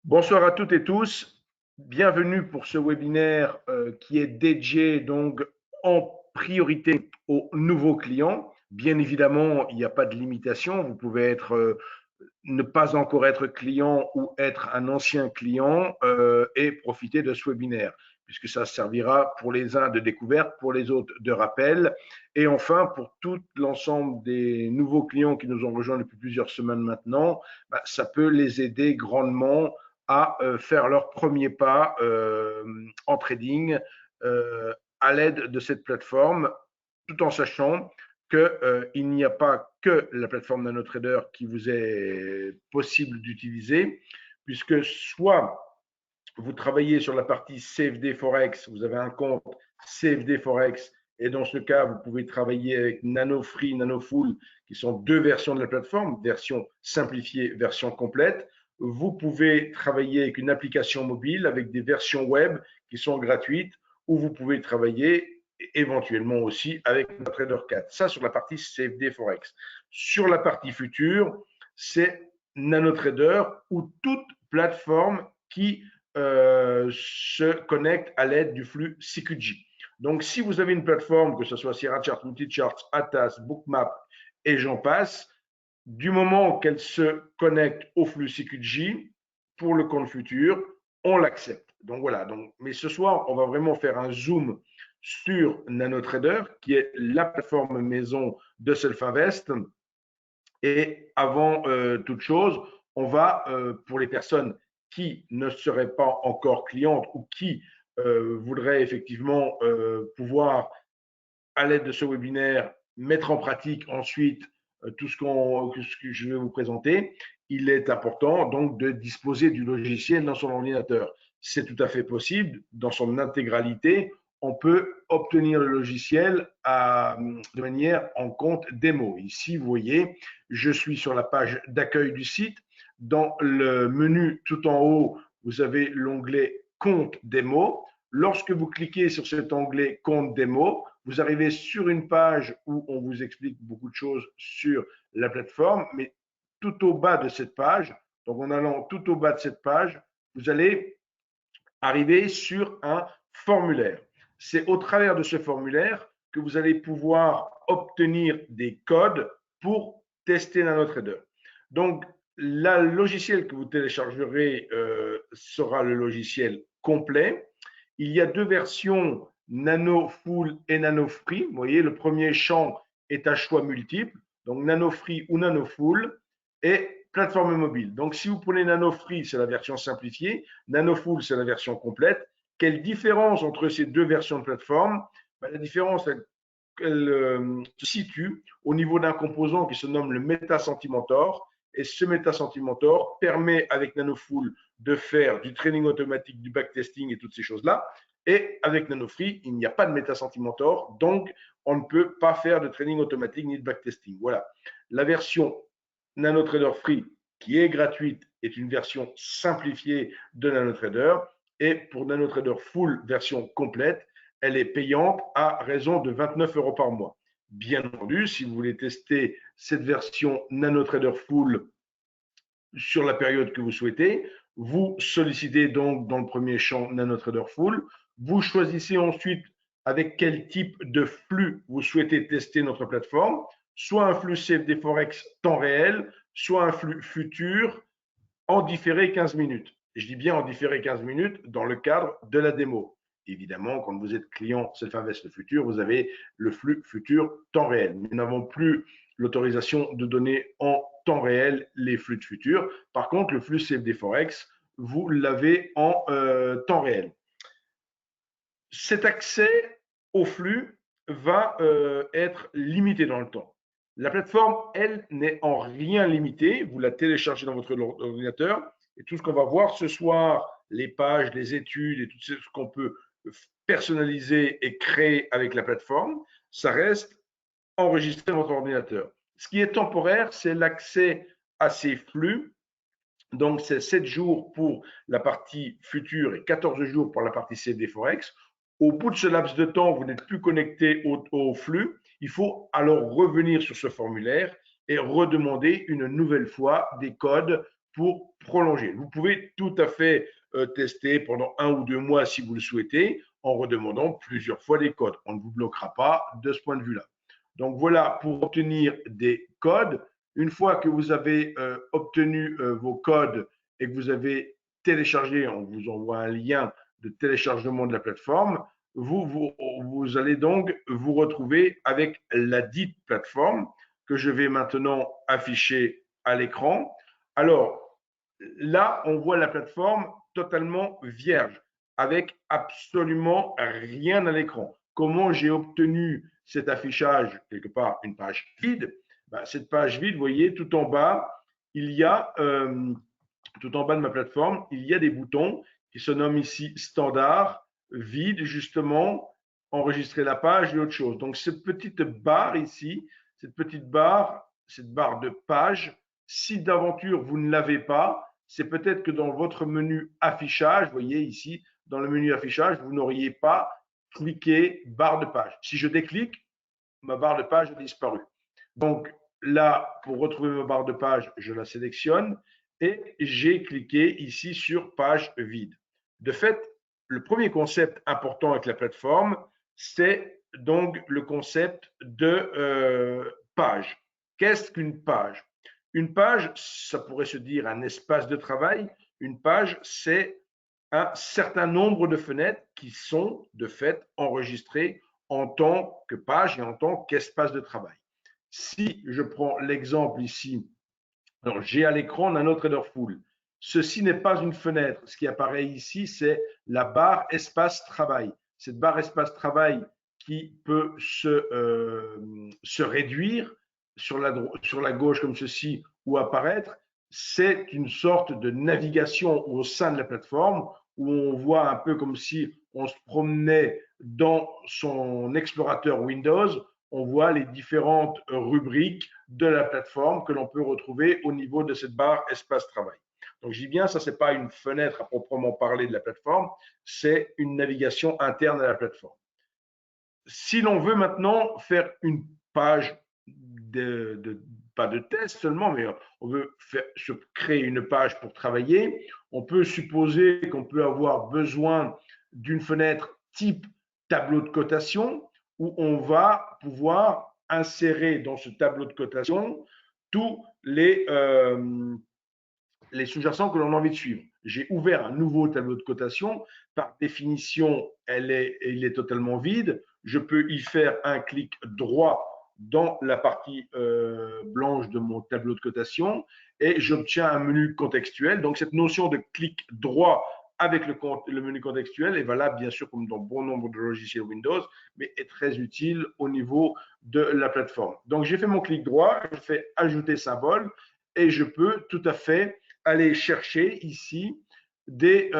Bonsoir à toutes et tous. Bienvenue pour ce webinaire qui est dédié donc en priorité aux nouveaux clients. Bien évidemment, il n'y a pas de limitation. Vous pouvez ne pas encore être client ou être un ancien client et profiter de ce webinaire, puisque ça servira pour les uns de découverte, pour les autres de rappel, et enfin pour tout l'ensemble des nouveaux clients qui nous ont rejoints depuis plusieurs semaines maintenant, ça peut les aider grandement à faire leur premier pas en trading à l'aide de cette plateforme, tout en sachant qu'il n'y a pas que la plateforme NanoTrader qui vous est possible d'utiliser, puisque soit vous travaillez sur la partie CFD Forex, vous avez un compte CFD Forex, et dans ce cas, vous pouvez travailler avec NanoFree, NanoFull, qui sont deux versions de la plateforme, version simplifiée, version complète. Vous pouvez travailler avec une application mobile, avec des versions web qui sont gratuites, ou vous pouvez travailler éventuellement aussi avec NanoTrader 4. Ça, sur la partie CFD Forex. Sur la partie future, c'est NanoTrader ou toute plateforme qui se connecte à l'aide du flux CQG. Donc, si vous avez une plateforme, que ce soit Sierra Chart, Multichart, Atas, Bookmap et j'en passe, du moment qu'elle se connecte au flux CQG, pour le compte futur, on l'accepte. Donc voilà. Mais ce soir, on va vraiment faire un zoom sur NanoTrader, qui est la plateforme maison de Self-Invest. Et avant toute chose, on va, pour les personnes qui ne seraient pas encore clientes ou qui voudraient effectivement pouvoir, à l'aide de ce webinaire, mettre en pratique ensuite tout ce que je vais vous présenter, il est important donc de disposer du logiciel dans son ordinateur. C'est tout à fait possible dans son intégralité. On peut obtenir le logiciel de manière en compte démo. Ici, vous voyez, je suis sur la page d'accueil du site. Dans le menu tout en haut, vous avez l'onglet compte démo. Lorsque vous cliquez sur cet onglet compte démo, vous arrivez sur une page où on vous explique beaucoup de choses sur la plateforme, mais tout au bas de cette page, donc en allant tout au bas de cette page, vous allez arriver sur un formulaire. C'est au travers de ce formulaire que vous allez pouvoir obtenir des codes pour tester NanoTrader. Donc, le logiciel que vous téléchargerez sera le logiciel complet. Il y a deux versions, Nano Full et Nano Free. Vous voyez, le premier champ est à choix multiple, donc Nano Free ou Nano Full, et plateforme mobile. Donc, si vous prenez Nano Free, c'est la version simplifiée, Nano Full, c'est la version complète. Quelle différence entre ces deux versions de plateforme? La différence, elle se situe au niveau d'un composant qui se nomme le MetaSentimentor. Et ce MetaSentimentor permet avec NanoFull de faire du training automatique, du backtesting et toutes ces choses-là. Et avec NanoFree, il n'y a pas de MetaSentimentor, donc on ne peut pas faire de training automatique ni de backtesting. Voilà. La version NanoTrader Free, qui est gratuite, est une version simplifiée de NanoTrader. Et pour NanoTrader Full, version complète, elle est payante à raison de 29 € par mois. Bien entendu, si vous voulez tester cette version NanoTrader Full sur la période que vous souhaitez, vous sollicitez donc dans le premier champ NanoTrader Full. Vous choisissez ensuite avec quel type de flux vous souhaitez tester notre plateforme, soit un flux CFD Forex temps réel, soit un flux futur en différé 15 minutes. Et je dis bien en différé 15 minutes dans le cadre de la démo. Évidemment, quand vous êtes client Self-Invest le futur, vous avez le flux futur temps réel. Nous n'avons plus l'autorisation de donner en temps réel les flux de futur. Par contre, le flux CFD Forex, vous l'avez en temps réel. Cet accès au flux va être limité dans le temps. La plateforme, elle, n'est en rien limitée. Vous la téléchargez dans votre ordinateur et tout ce qu'on va voir ce soir, les pages, les études et tout ce qu'on peut personnaliser et créer avec la plateforme, ça reste enregistré dans votre ordinateur. Ce qui est temporaire, c'est l'accès à ces flux. Donc, c'est 7 jours pour la partie future et 14 jours pour la partie CFD Forex. Au bout de ce laps de temps, vous n'êtes plus connecté au flux. Il faut alors revenir sur ce formulaire et redemander une nouvelle fois des codes pour prolonger. Vous pouvez tout à fait tester pendant 1 ou 2 mois si vous le souhaitez, en redemandant plusieurs fois des codes. On ne vous bloquera pas de ce point de vue-là. Donc voilà pour obtenir des codes. Une fois que vous avez obtenu vos codes et que vous avez téléchargé, on vous envoie un lien de téléchargement de la plateforme, vous allez donc vous retrouver avec la dite plateforme que je vais maintenant afficher à l'écran. Alors là, on voit la plateforme totalement vierge, avec absolument rien à l'écran. Comment j'ai obtenu cet affichage, quelque part une page vide? Ben, cette page vide, vous voyez, tout en bas, il y a, tout en bas de ma plateforme, il y a des boutons qui se nomment ici standard, vide, justement, enregistrer la page et autre chose. Donc, cette petite barre ici, cette barre de page, si d'aventure vous ne l'avez pas, c'est peut-être que dans votre menu affichage, vous voyez ici, dans le menu affichage, vous n'auriez pas cliqué barre de page. Si je déclique, ma barre de page a disparu. Donc là, pour retrouver ma barre de page, je la sélectionne et j'ai cliqué ici sur page vide. De fait, le premier concept important avec la plateforme, c'est donc le concept de page. Qu'est-ce qu'une page? Une page, ça pourrait se dire un espace de travail. Une page, c'est un certain nombre de fenêtres qui sont de fait enregistrées en tant que page et en tant qu'espace de travail. Si je prends l'exemple ici, alors j'ai à l'écran NanoTraderFull. Ceci n'est pas une fenêtre. Ce qui apparaît ici, c'est la barre espace travail. Cette barre espace travail qui peut se réduire sur la gauche comme ceci ou apparaître, c'est une sorte de navigation au sein de la plateforme où on voit un peu comme si on se promenait dans son explorateur Windows. On voit les différentes rubriques de la plateforme que l'on peut retrouver au niveau de cette barre espace travail. Donc je dis bien, ça c'est pas une fenêtre à proprement parler de la plateforme, c'est une navigation interne à la plateforme. Si l'on veut maintenant faire une page pas de test seulement, mais on veut se créer une page pour travailler, on peut supposer qu'on peut avoir besoin d'une fenêtre type tableau de cotation où on va pouvoir insérer dans ce tableau de cotation tous les sous-jacents que l'on a envie de suivre. J'ai ouvert un nouveau tableau de cotation. Par définition, il est totalement vide. Je peux y faire un clic droit dans la partie blanche de mon tableau de cotation et j'obtiens un menu contextuel. Donc, cette notion de clic droit avec le menu contextuel est valable, bien sûr, comme dans bon nombre de logiciels Windows, mais est très utile au niveau de la plateforme. Donc, j'ai fait mon clic droit, je fais ajouter symbole et je peux tout à fait aller chercher ici des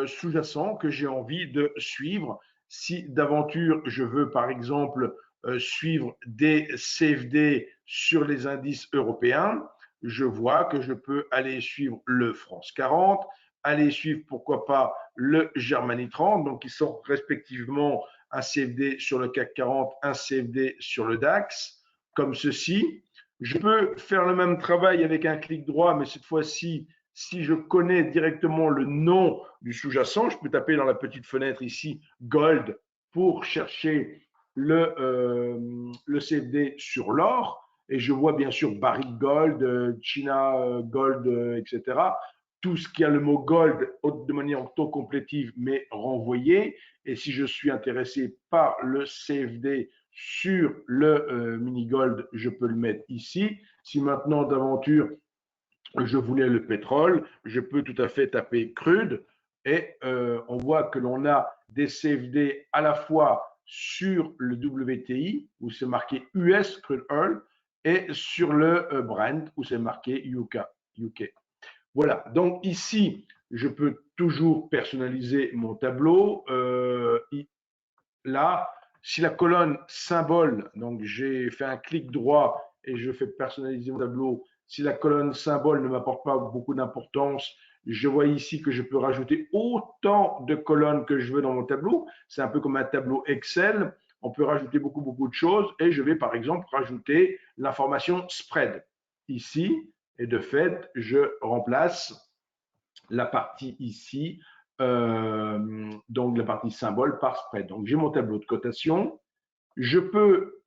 sous-jacents que j'ai envie de suivre. Si d'aventure je veux par exemple suivre des CFD sur les indices européens, je vois que je peux aller suivre le France 40, aller suivre pourquoi pas le Germany 30, donc ils sont respectivement un CFD sur le CAC 40, un CFD sur le DAX, comme ceci. Je peux faire le même travail avec un clic droit, mais cette fois-ci, si je connais directement le nom du sous-jacent, je peux taper dans la petite fenêtre ici Gold pour chercher le CFD sur l'or. Et je vois bien sûr Barrick Gold, China Gold, etc. Tout ce qui a le mot Gold de manière autocomplétive mais renvoyé. Et si je suis intéressé par le CFD sur le mini gold, je peux le mettre ici. Si maintenant d'aventure je voulais le pétrole, je peux tout à fait taper crude et on voit que l'on a des CFD à la fois sur le WTI où c'est marqué US crude oil et sur le Brent où c'est marqué UK. Voilà, donc ici je peux toujours personnaliser mon tableau. Là, si la colonne symbole, donc j'ai fait un clic droit et je fais personnaliser mon tableau, si la colonne symbole ne m'apporte pas beaucoup d'importance, je vois ici que je peux rajouter autant de colonnes que je veux dans mon tableau. C'est un peu comme un tableau Excel. On peut rajouter beaucoup de choses et je vais par exemple rajouter l'information spread ici Et de fait, je remplace la partie ici, donc la partie symbole par spread. Donc j'ai mon tableau de cotation. Je peux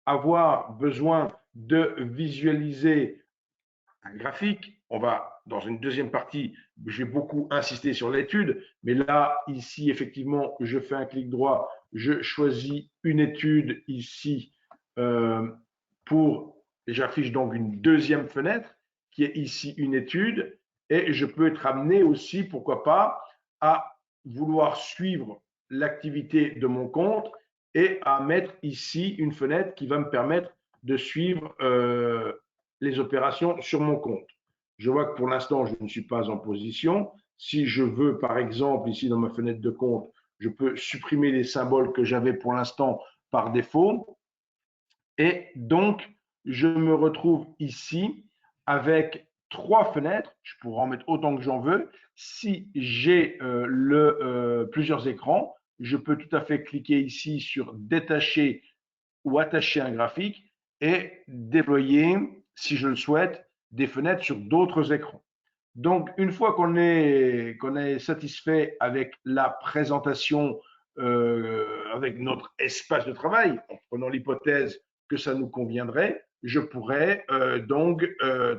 avoir besoin de visualiser un graphique. On va, dans une deuxième partie, j'ai beaucoup insisté sur l'étude, mais là, ici, effectivement, je fais un clic droit, je choisis une étude ici j'affiche donc une deuxième fenêtre qui est ici une étude et je peux être amené aussi, pourquoi pas, à vouloir suivre l'activité de mon compte et à mettre ici une fenêtre qui va me permettre de suivre les opérations sur mon compte. Je vois que pour l'instant, je ne suis pas en position. Si je veux, par exemple, ici dans ma fenêtre de compte, je peux supprimer les symboles que j'avais pour l'instant par défaut. Et donc, je me retrouve ici avec trois fenêtres. Je pourrais en mettre autant que j'en veux. Si j'ai plusieurs écrans, je peux tout à fait cliquer ici sur détacher ou attacher un graphique et déployer, si je le souhaite, des fenêtres sur d'autres écrans. Donc, une fois qu'on est satisfait avec la présentation, avec notre espace de travail, en prenant l'hypothèse que ça nous conviendrait, je pourrais donc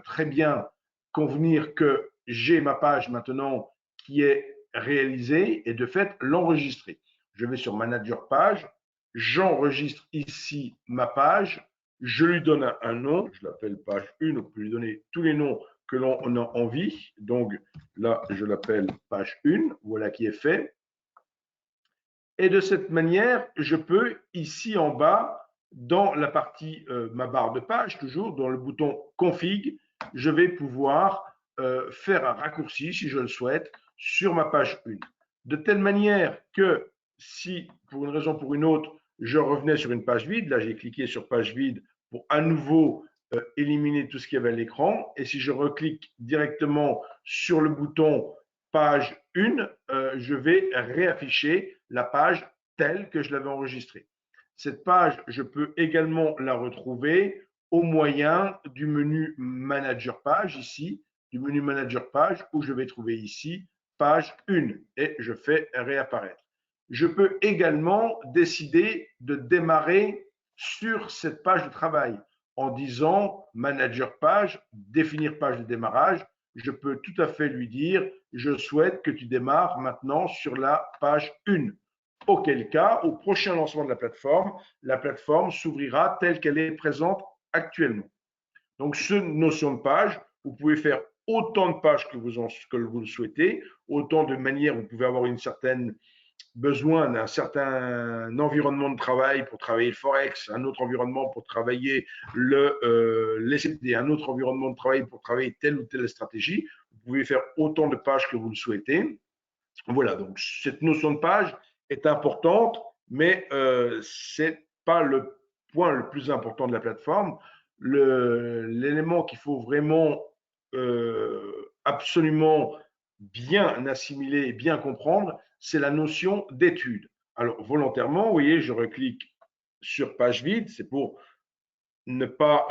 très bien convenir que j'ai ma page maintenant qui est réalisée et de fait l'enregistrer. Je vais sur Manager Page, j'enregistre ici ma page, je lui donne un nom, je l'appelle page 1, on peut lui donner tous les noms que l'on a envie. Donc là, je l'appelle page 1, voilà qui est fait. Et de cette manière, je peux ici en bas, dans la partie ma barre de page, toujours dans le bouton config, je vais pouvoir faire un raccourci, si je le souhaite, sur ma page 1. De telle manière que si, pour une raison ou pour une autre, je revenais sur une page vide, là j'ai cliqué sur page vide pour à nouveau éliminer tout ce qu'il y avait à l'écran. Et si je reclique directement sur le bouton page 1, je vais réafficher la page telle que je l'avais enregistrée. Cette page, je peux également la retrouver au moyen du menu Manager Page, ici, du menu Manager Page, où je vais trouver ici page 1 et je fais réapparaître. Je peux également décider de démarrer sur cette page de travail en disant Manager Page, définir page de démarrage. Je peux tout à fait lui dire je souhaite que tu démarres maintenant sur la page 1. Auquel cas, au prochain lancement de la plateforme s'ouvrira telle qu'elle est présente actuellement. Donc, cette notion de page, vous pouvez faire autant de pages que vous le souhaitez, autant de manières, vous pouvez avoir une certaine besoin d'un certain environnement de travail pour travailler le Forex, un autre environnement pour travailler les CFD, un autre environnement de travail pour travailler telle ou telle stratégie. Vous pouvez faire autant de pages que vous le souhaitez. Voilà, donc cette notion de page est importante, mais ce n'est pas le point le plus important de la plateforme. L'élément qu'il faut vraiment absolument bien assimiler et bien comprendre, c'est la notion d'étude. Alors, volontairement, vous voyez, je reclique sur page vide, c'est pour ne pas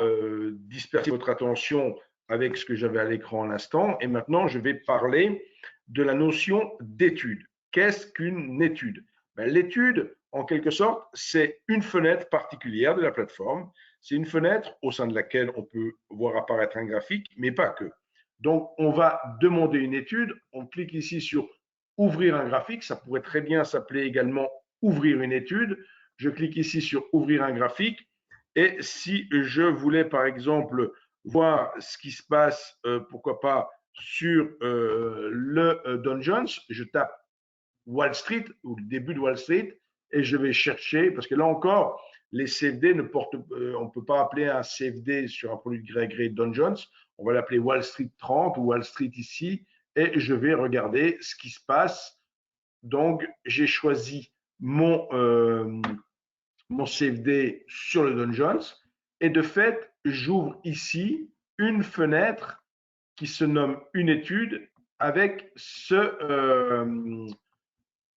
disperser votre attention avec ce que j'avais à l'écran à l'instant. Et maintenant, je vais parler de la notion d'étude. Qu'est-ce qu'une étude? L'étude, en quelque sorte, c'est une fenêtre particulière de la plateforme. C'est une fenêtre au sein de laquelle on peut voir apparaître un graphique, mais pas que. Donc, on va demander une étude. On clique ici sur ouvrir un graphique. Ça pourrait très bien s'appeler également ouvrir une étude. Je clique ici sur ouvrir un graphique. Et si je voulais, par exemple, voir ce qui se passe, pourquoi pas, sur le Dow Jones, je tape Wall Street ou le début de Wall Street et je vais chercher, parce que là encore, les CFD ne portent, on ne peut pas appeler un CFD sur un produit de gré à gré Dow Jones, on va l'appeler Wall Street 30 ou Wall Street ici, et je vais regarder ce qui se passe. Donc, j'ai choisi mon CFD sur le Dow Jones et de fait, j'ouvre ici une fenêtre qui se nomme une étude avec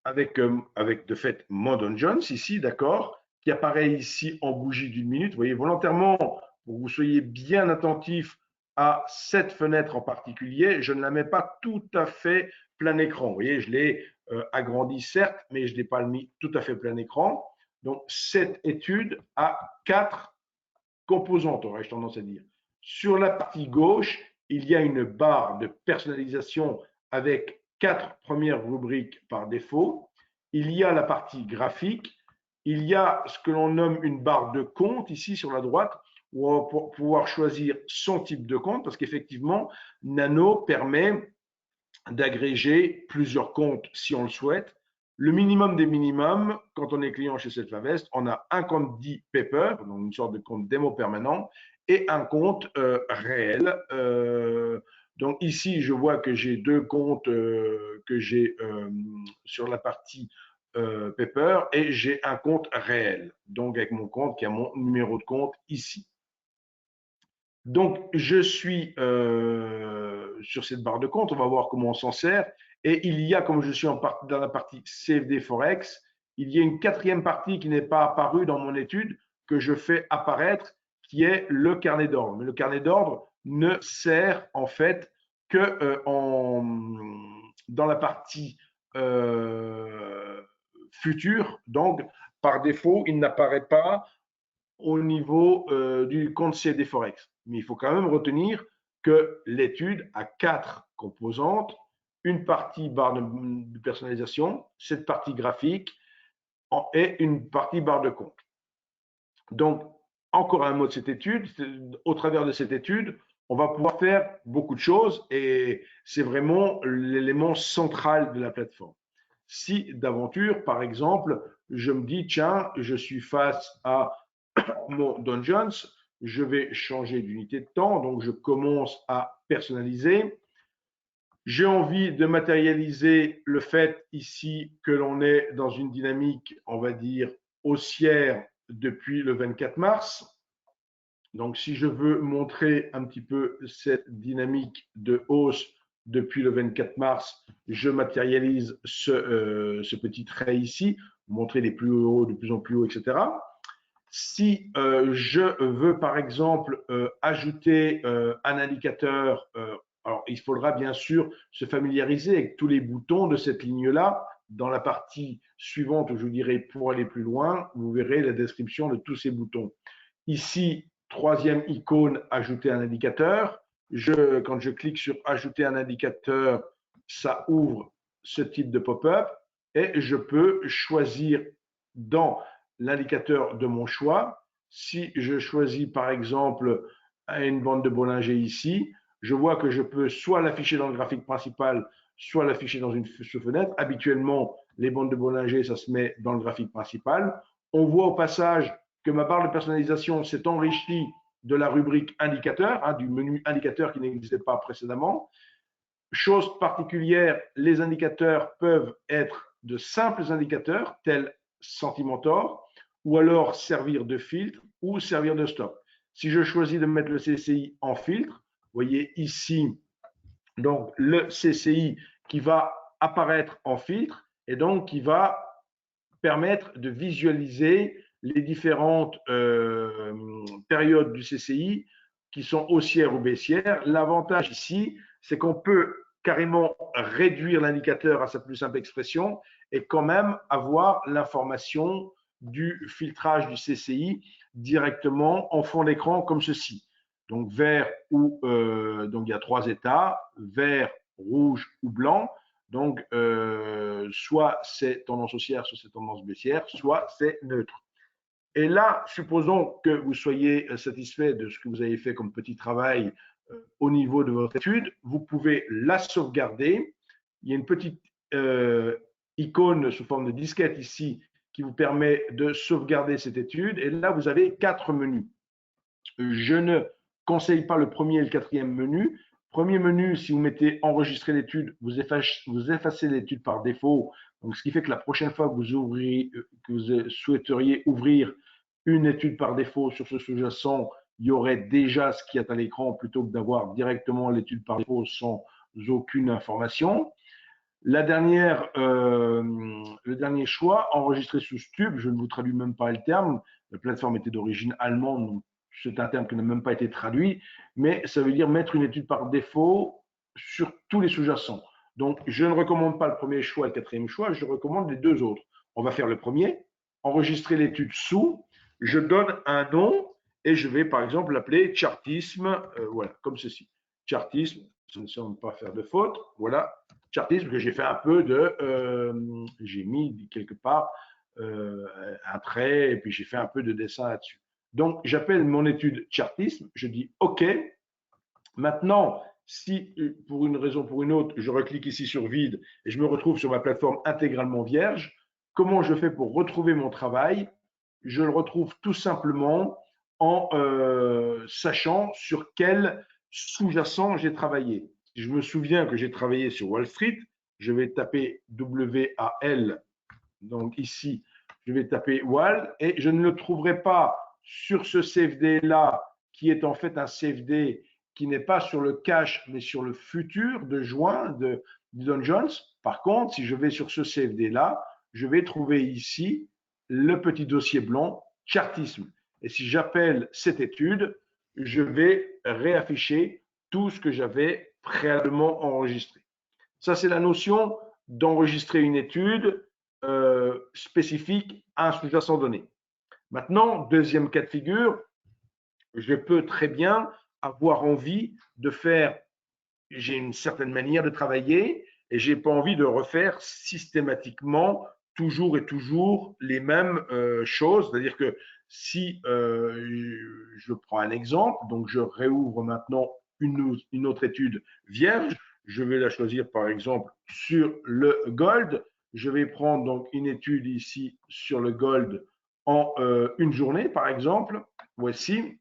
avec de fait mon Dow Jones ici, d'accord, qui apparaît ici en bougie d'une minute. Vous voyez, volontairement, pour que vous soyez bien attentif à cette fenêtre en particulier. Je ne la mets pas tout à fait plein écran. Vous voyez, je l'ai agrandi certes, mais je ne l'ai pas mis tout à fait plein écran. Donc, cette étude a 4 composantes, aurais-je tendance à dire. Sur la partie gauche, il y a une barre de personnalisation avec 4 premières rubriques par défaut. Il y a la partie graphique. Il y a ce que l'on nomme une barre de compte ici sur la droite, où on va pouvoir choisir son type de compte, parce qu'effectivement, Nano permet d'agréger plusieurs comptes si on le souhaite. Le minimum des minimums, quand on est client chez Self-Invest, on a un compte dit paper, donc une sorte de compte démo permanent, et un compte réel. Donc ici, je vois que j'ai 2 comptes que j'ai sur la partie paper et j'ai un compte réel, donc avec mon compte qui a mon numéro de compte ici. Donc, je suis sur cette barre de compte. On va voir comment on s'en sert. Et il y a, comme je suis dans la partie CFD Forex, il y a une 4e partie qui n'est pas apparue dans mon étude que je fais apparaître, qui est le carnet d'ordre. Mais le carnet d'ordre ne sert en fait que dans la partie future. Donc, par défaut, il n'apparaît pas au niveau du compte CFD Forex. Mais il faut quand même retenir que l'étude a 4 composantes, une partie barre de personnalisation, cette partie graphique et une partie barre de compte. Donc, encore un mot de cette étude, au travers de cette étude, on va pouvoir faire beaucoup de choses et c'est vraiment l'élément central de la plateforme. Si d'aventure, par exemple, je me dis, tiens, je suis face à mon Dow Jones, je vais changer d'unité de temps, donc je commence à personnaliser. J'ai envie de matérialiser le fait ici que l'on est dans une dynamique, on va dire, haussière depuis le 24 mars. Donc, si je veux montrer un petit peu cette dynamique de hausse depuis le 24 mars, je matérialise ce petit trait ici, montrer les plus hauts, de plus en plus haut, etc. Si je veux, par exemple, ajouter un indicateur, alors il faudra bien sûr se familiariser avec tous les boutons de cette ligne-là. Dans la partie suivante, où je vous dirai pour aller plus loin, vous verrez la description de tous ces boutons. Ici, 3e icône, ajouter un indicateur. Quand je clique sur ajouter un indicateur, ça ouvre ce type de pop-up et je peux choisir dans l'indicateur de mon choix. Si je choisis par exemple une bande de Bollinger ici, je vois que je peux soit l'afficher dans le graphique principal, soit l'afficher dans une sous-fenêtre. Habituellement, les bandes de Bollinger, ça se met dans le graphique principal. On voit au passage que ma barre de personnalisation s'est enrichie de la rubrique indicateur, du menu indicateur qui n'existait pas précédemment. Chose particulière, les indicateurs peuvent être de simples indicateurs, tels Sentimentor, ou alors servir de filtre ou servir de stop. Si je choisis de mettre le CCI en filtre, vous voyez ici donc le CCI qui va apparaître en filtre et donc qui va permettre de visualiser les différentes périodes du CCI qui sont haussières ou baissières. L'avantage ici, c'est qu'on peut carrément réduire l'indicateur à sa plus simple expression et quand même avoir l'information du filtrage du CCI directement en fond d'écran comme ceci. Donc vert ou donc il y a 3 états, vert, rouge ou blanc. Donc soit c'est tendance haussière, soit c'est tendance baissière, soit c'est neutre. Et là, supposons que vous soyez satisfait de ce que vous avez fait comme petit travail au niveau de votre étude, vous pouvez la sauvegarder. Il y a une petite icône sous forme de disquette ici qui vous permet de sauvegarder cette étude. Et là, vous avez 4 menus. Je ne conseille pas le premier et le 4e menu. Premier menu, si vous mettez enregistrer l'étude, vous effacez l'étude par défaut. Donc, ce qui fait que la prochaine fois que vous souhaiteriez ouvrir une étude par défaut sur ce sous-jacent, il y aurait déjà ce qui est à l'écran plutôt que d'avoir directement l'étude par défaut sans aucune information. Le dernier choix, enregistrer sous Stub, je ne vous traduis même pas le terme. La plateforme était d'origine allemande, donc c'est un terme qui n'a même pas été traduit, mais ça veut dire mettre une étude par défaut sur tous les sous-jacents. Donc, je ne recommande pas le premier choix et le quatrième choix, je recommande les deux autres. On va faire le premier, enregistrer l'étude sous, je donne un nom et je vais par exemple l'appeler chartisme, voilà, comme ceci. Chartisme, ça ne semble pas faire de faute, voilà, chartisme que j'ai fait un peu de, j'ai mis quelque part un trait et puis j'ai fait un peu de dessin là-dessus. Donc, j'appelle mon étude chartisme, je dis OK. Maintenant, si pour une raison ou pour une autre, je reclique ici sur vide et je me retrouve sur ma plateforme intégralement vierge, comment je fais pour retrouver mon travail? Je le retrouve tout simplement en sachant sur quel sous-jacent j'ai travaillé. Si je me souviens que j'ai travaillé sur Wall Street, je vais taper WAL, donc ici, je vais taper Wall et je ne le trouverai pas sur ce CFD-là, qui est en fait un CFD qui n'est pas sur le cache, mais sur le futur de juin de Don Jones. Par contre, si je vais sur ce CFD-là, je vais trouver ici le petit dossier blanc chartisme. Et si j'appelle cette étude, je vais réafficher tout ce que j'avais préalablement enregistré. Ça, c'est la notion d'enregistrer une étude spécifique à un sous-jacent donné. Maintenant, deuxième cas de figure, je peux très bien avoir envie de faire, j'ai une certaine manière de travailler et j'ai pas envie de refaire systématiquement toujours et toujours les mêmes choses. C'est-à-dire que si je prends un exemple, donc je réouvre maintenant une autre étude vierge, je vais la choisir par exemple sur le gold. Je vais prendre donc une étude ici sur le gold en une journée par exemple. Voici.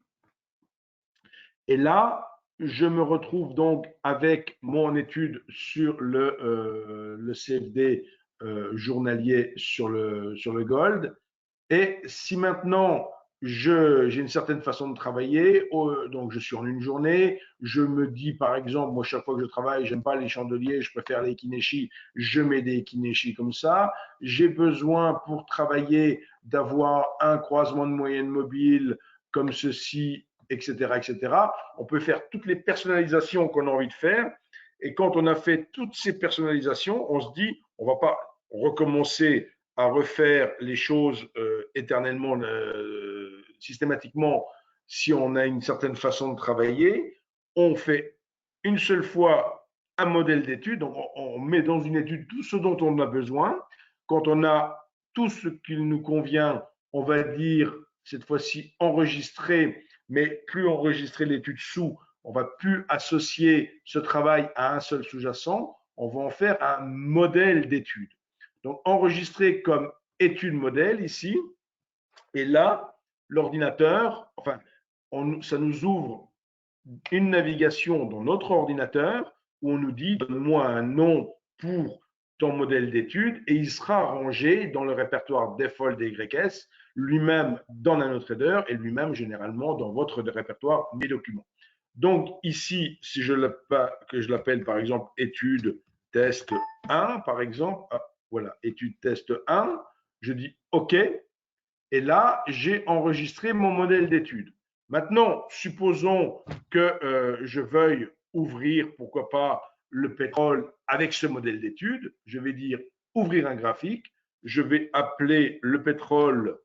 Et là, je me retrouve donc avec mon étude sur le CFD journalier sur le gold. Et si maintenant j'ai une certaine façon de travailler, donc je suis en une journée, je me dis par exemple, moi chaque fois que je travaille, j'aime pas les chandeliers, je préfère les kinéchis, je mets des kinéchis comme ça. J'ai besoin pour travailler d'avoir un croisement de moyenne mobile comme ceci, etc., etc. On peut faire toutes les personnalisations qu'on a envie de faire. Et quand on a fait toutes ces personnalisations, on se dit, on va pas recommencer à refaire les choses éternellement, systématiquement, si on a une certaine façon de travailler. On fait une seule fois un modèle d'étude, on met dans une étude tout ce dont on a besoin. Quand on a tout ce qu'il nous convient, on va dire cette fois-ci enregistrer, mais plus enregistrer l'étude sous, on va plus associer ce travail à un seul sous-jacent, on va en faire un modèle d'étude. Donc, enregistré comme étude modèle ici. Et là, l'ordinateur, enfin, ça nous ouvre une navigation dans notre ordinateur où on nous dit donne-moi un nom pour ton modèle d'étude et il sera rangé dans le répertoire default des YS, lui-même dans NanoTrader et lui-même généralement dans votre répertoire Mes documents. Donc ici, si je l'appelle par exemple étude test 1, par exemple, voilà, étude test 1, je dis OK, et là, j'ai enregistré mon modèle d'étude. Maintenant, supposons que je veuille ouvrir, pourquoi pas, le pétrole avec ce modèle d'étude. Je vais dire ouvrir un graphique. Je vais appeler le pétrole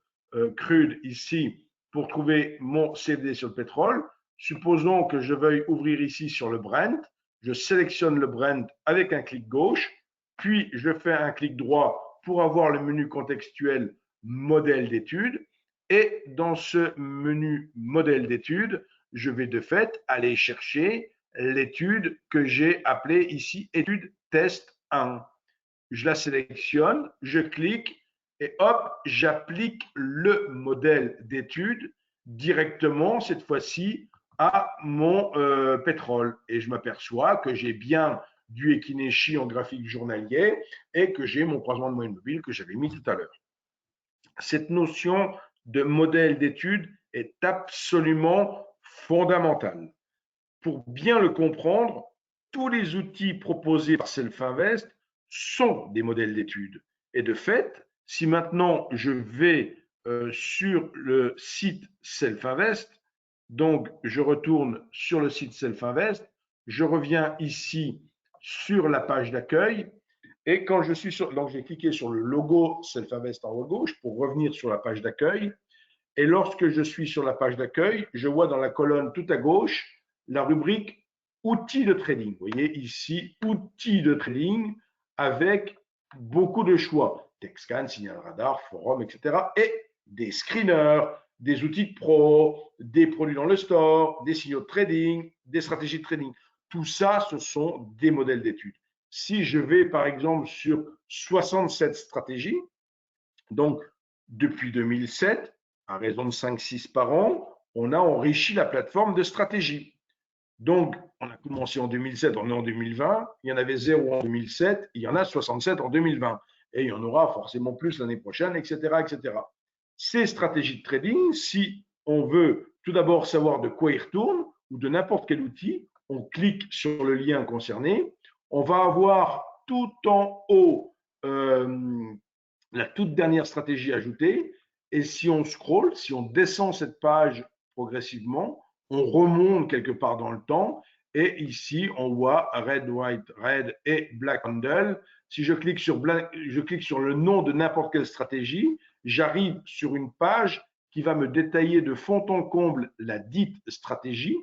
crude ici pour trouver mon CFD sur le pétrole. Supposons que je veuille ouvrir ici sur le Brent. Je sélectionne le Brent avec un clic gauche, puis je fais un clic droit pour avoir le menu contextuel modèle d'étude. Et dans ce menu modèle d'étude, je vais de fait aller chercher l'étude que j'ai appelée ici étude test 1. Je la sélectionne, je clique et hop, j'applique le modèle d'étude directement cette fois-ci à mon pétrole. Et je m'aperçois que j'ai bien du Ekineshi en graphique journalier et que j'ai mon croisement de moyenne mobile que j'avais mis tout à l'heure. Cette notion de modèle d'étude est absolument fondamentale. Pour bien le comprendre, tous les outils proposés par Self-Invest sont des modèles d'études. Et de fait, si maintenant je vais sur le site Self-Invest, Donc, je retourne sur le site Self-Invest. Je reviens ici sur la page d'accueil. Et quand je suis sur, donc j'ai cliqué sur le logo Self-Invest en haut à gauche pour revenir sur la page d'accueil. Et lorsque je suis sur la page d'accueil, je vois dans la colonne tout à gauche la rubrique outils de trading. Vous voyez ici, outils de trading avec beaucoup de choix. TechScan, Signal Radar, Forum, etc. Et des screeners, des outils de pro, des produits dans le store, des signaux de trading, des stratégies de trading. Tout ça, ce sont des modèles d'études. Si je vais par exemple sur 67 stratégies, donc depuis 2007, à raison de 5-6 par an, on a enrichi la plateforme de stratégie. Donc, on a commencé en 2007, on est en 2020, il y en avait 0 en 2007, il y en a 67 en 2020. Et il y en aura forcément plus l'année prochaine, etc., etc. Ces stratégies de trading, si on veut tout d'abord savoir de quoi ils retournent, ou de n'importe quel outil, on clique sur le lien concerné, on va avoir tout en haut la toute dernière stratégie ajoutée. Et si on scrolle, si on descend cette page progressivement, on remonte quelque part dans le temps. Et ici, on voit Red, White, Red et Black Candle. Si je clique sur le nom de n'importe quelle stratégie, j'arrive sur une page qui va me détailler de fond en comble la dite stratégie,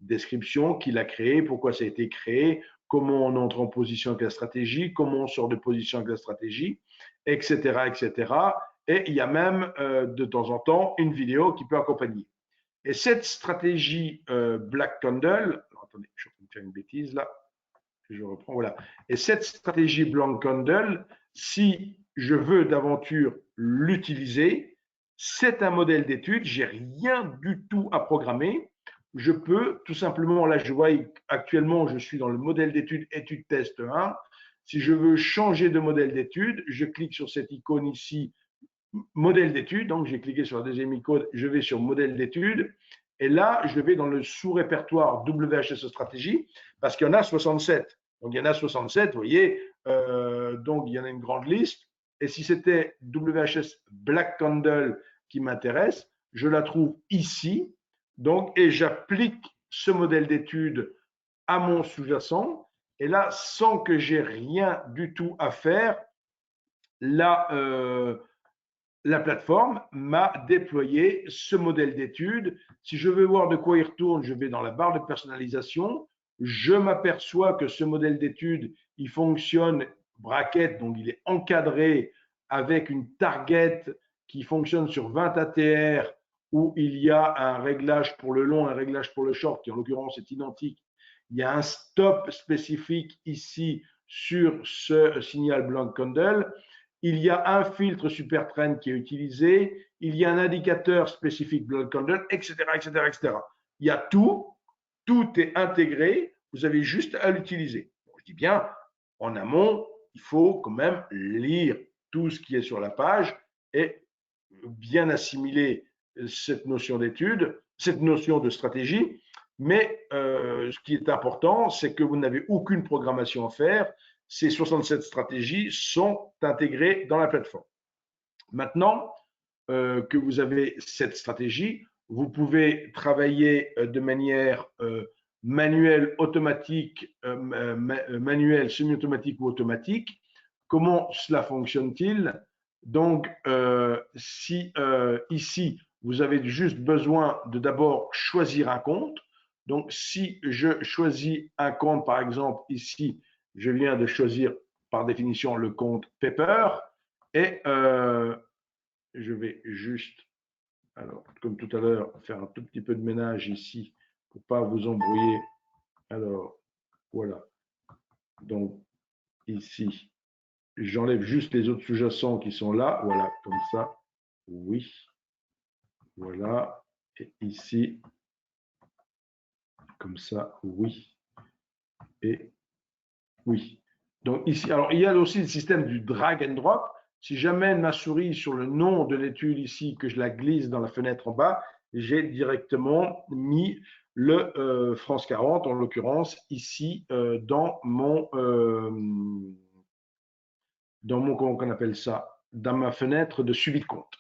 description, qui l'a créée, pourquoi ça a été créé, comment on entre en position avec la stratégie, comment on sort de position avec la stratégie, etc., etc. Et il y a même de temps en temps une vidéo qui peut accompagner. Et cette stratégie Black Candle, alors, attendez, je suis en train de faire une bêtise là, je reprends, voilà. Et cette stratégie Black Candle, si je veux d'aventure l'utiliser, c'est un modèle d'étude, j'ai rien du tout à programmer. Je peux tout simplement, là je vois actuellement, je suis dans le modèle d'étude étude test 1. Si je veux changer de modèle d'étude, je clique sur cette icône ici, modèle d'étude. Donc, j'ai cliqué sur la deuxième icône, je vais sur modèle d'étude. Et là, je vais dans le sous-répertoire WHSE stratégie parce qu'il y en a 67. Donc, il y en a 67, vous voyez. Donc, il y en a une grande liste. Et si c'était WHS Black Candle qui m'intéresse, je la trouve ici. Donc, et j'applique ce modèle d'étude à mon sous-jacent. Et là, sans que j'ai rien du tout à faire, là, la plateforme m'a déployé ce modèle d'étude. Si je veux voir de quoi il retourne, je vais dans la barre de personnalisation. Je m'aperçois que ce modèle d'étude, il fonctionne bracket, donc il est encadré avec une target qui fonctionne sur 20 ATR où il y a un réglage pour le long, un réglage pour le short, qui en l'occurrence est identique. Il y a un stop spécifique ici sur ce signal blanc candle. Il y a un filtre super trend qui est utilisé, il y a un indicateur spécifique Blood Candle, etc., etc., etc. Il y a tout, tout est intégré, vous avez juste à l'utiliser. Je dis bien, en amont, il faut quand même lire tout ce qui est sur la page et bien assimiler cette notion d'étude, cette notion de stratégie. Mais ce qui est important, c'est que vous n'avez aucune programmation à faire. Ces 67 stratégies sont intégrées dans la plateforme. Maintenant que vous avez cette stratégie, vous pouvez travailler de manière manuelle, automatique, manuelle, semi-automatique ou automatique. Comment cela fonctionne-t-il? Donc, si ici, vous avez juste besoin de d'abord choisir un compte. Donc, si je choisis un compte, par exemple, ici, je viens de choisir par définition le compte Pepper et je vais juste, alors, comme tout à l'heure, faire un tout petit peu de ménage ici pour pas vous embrouiller. Alors, voilà. Donc, ici, j'enlève juste les autres sous-jacents qui sont là. Voilà, comme ça. Oui. Voilà. Et ici, comme ça. Oui. Et oui. Donc, ici, alors, il y a aussi le système du drag and drop. Si j'amène ma souris sur le nom de l'étude ici, que je la glisse dans la fenêtre en bas, j'ai directement mis le France 40, en l'occurrence, ici, comment on appelle ça, dans ma fenêtre de suivi de compte.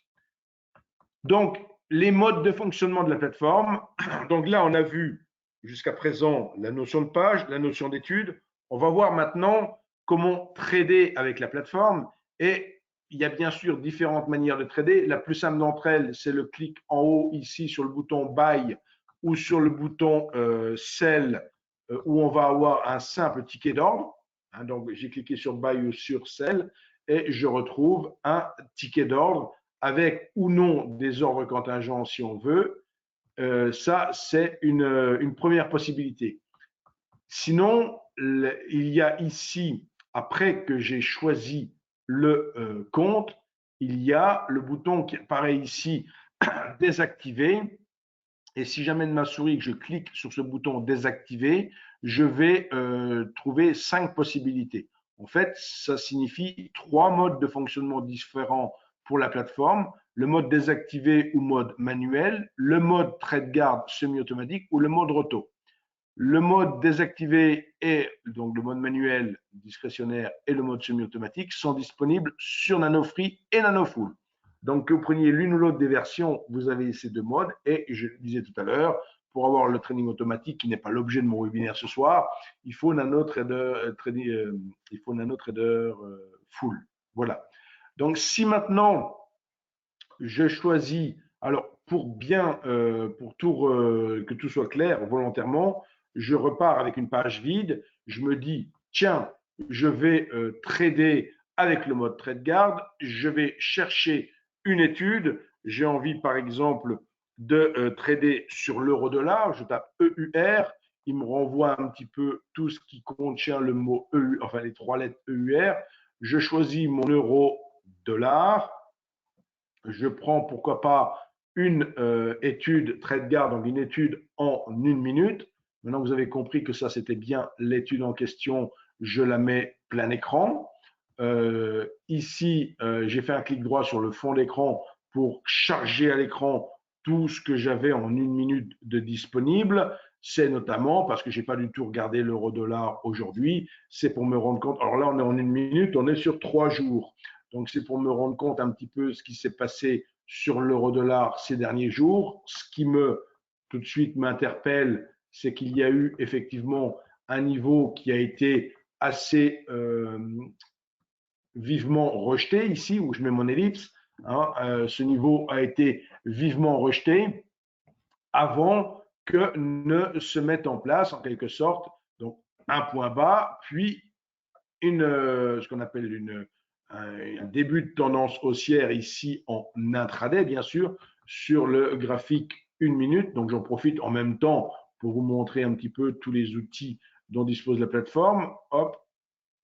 Donc, les modes de fonctionnement de la plateforme. Donc là, on a vu jusqu'à présent la notion de page, la notion d'étude. On va voir maintenant comment trader avec la plateforme. Et il y a bien sûr différentes manières de trader. La plus simple d'entre elles, c'est le clic en haut ici sur le bouton Buy ou sur le bouton Sell, où on va avoir un simple ticket d'ordre. Donc, j'ai cliqué sur Buy ou sur Sell et je retrouve un ticket d'ordre avec ou non des ordres contingents si on veut. Ça, c'est une première possibilité. Sinon, il y a ici, après que j'ai choisi le compte, il y a le bouton qui apparaît ici, désactiver. Et si j'amène ma souris que je clique sur ce bouton désactiver, je vais trouver 5 possibilités. En fait, ça signifie 3 modes de fonctionnement différents pour la plateforme, le mode désactivé ou mode manuel, le mode trade guard semi-automatique ou le mode roto. Le mode désactivé et donc le mode manuel discrétionnaire et le mode semi-automatique sont disponibles sur NanoFree et NanoFull. Donc, que vous preniez l'une ou l'autre des versions, vous avez ces deux modes. Et je le disais tout à l'heure, pour avoir le trading automatique, qui n'est pas l'objet de mon webinaire ce soir, il faut NanoTrader Full. Voilà. Donc, si maintenant je choisis, alors pour bien, que tout soit clair volontairement, je repars avec une page vide. Je me dis, tiens, je vais trader avec le mode trade guard. Je vais chercher une étude. J'ai envie, par exemple, de trader sur l'euro-dollar. Je tape EUR. Il me renvoie un petit peu tout ce qui contient le mot EU, enfin les trois lettres EUR. Je choisis mon euro-dollar. Je prends, pourquoi pas, une étude trade guard, donc une étude en 1 minute. Maintenant, vous avez compris que ça, c'était bien l'étude en question. Je la mets plein écran. Ici, j'ai fait un clic droit sur le fond d'écran pour charger à l'écran tout ce que j'avais en 1 minute de disponible. C'est notamment parce que je n'ai pas du tout regardé l'euro-dollar aujourd'hui. C'est pour me rendre compte. Alors là, on est en 1 minute, on est sur 3 jours. Donc, c'est pour me rendre compte un petit peu ce qui s'est passé sur l'euro-dollar ces derniers jours. Ce qui me, tout de suite, m'interpelle, c'est qu'il y a eu effectivement un niveau qui a été assez vivement rejeté ici, où je mets mon ellipse. Ce niveau a été vivement rejeté avant que ne se mette en place, en quelque sorte, donc un point bas, puis ce qu'on appelle un début de tendance haussière ici en intraday, bien sûr, sur le graphique 1 minute. Donc, j'en profite en même temps pour vous montrer un petit peu tous les outils dont dispose la plateforme. Hop,